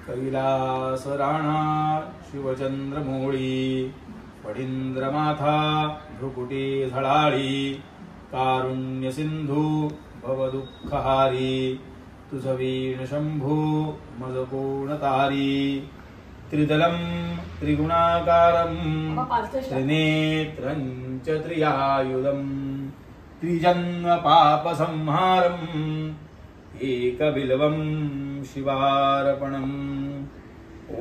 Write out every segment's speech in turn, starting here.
कैलास राणा शिवचंद्रमौळी पडींद्रमाथा भ्रुकुटी झळाळी कारुण्य सिंधू भवदुःखहारी तुझ वीण शंभू मज कोण तारी त्रिदलं त्रिगुणाकारं त्रिनेत्रं च त्रियायुधं त्रिजन्म पापसंहारम् एकबिल्वं शिवार्पणम्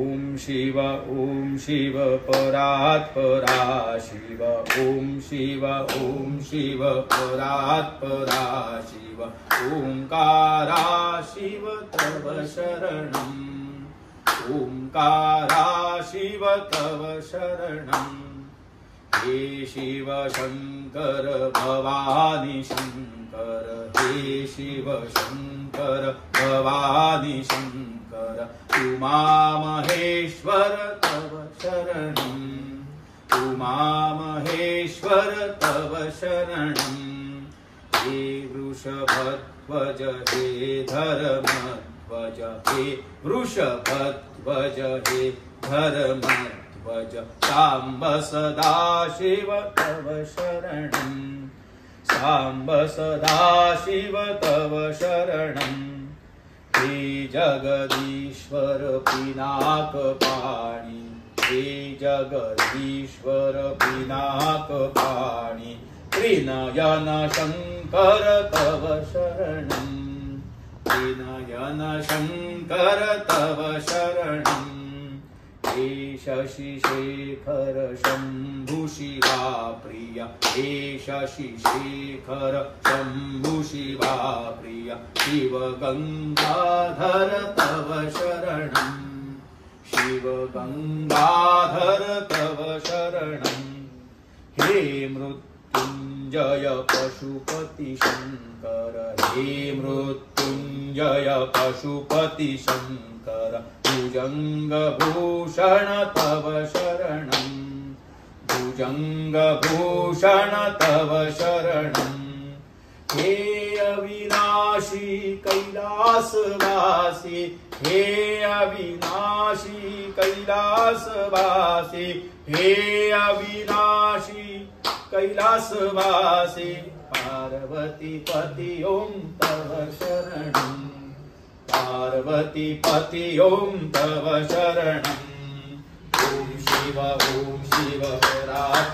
ओम शिव परात् परा शिव ओम शिव परात् परा शिव ओंकारा शिव तव शरणम् ओंकारा शिव तव शरणम् हे शिव शंकर भवानी शंकर हे शिव शंकर भवानी शंकर उमा महेश्वर तव शरणम् उमा महेश्वर तव शरणम् हे वृषभध्वज हे धर्मध्वज हे वृषभध्वज हे धर्मध्वज साम्ब सदाशिव तव शरणम् साम्ब सदाशिव तव शरणम् हे जगदीश्वर पिनाकपाणि हे जगदीश्वर पिनाकपाणि त्रिनयन शंकर तव शरणम् त्रिनयन शंकर तव शरणम् हे शशिशेखर शंभु शिवा प्रिय हे शशिशेखर शंभु शिवा प्रिय शिव गंगाधर तव शरणम् शिव गंगाधर तव शरणम् हे मृत्युंजय पशुपति शंकर हे मृत्युंजय पशुपति शंकर भुजंगभूषण तव शरणम् भुजंगभूषण तव शरणम् हे अविनाशी कैलासवासी हे अविनाशी कैलासवासी हे अविनाशी कैलासवासी पार्वती पति ओम तव शरणम् पार्वती पति ओम तव शरणम् ओम शिव परात्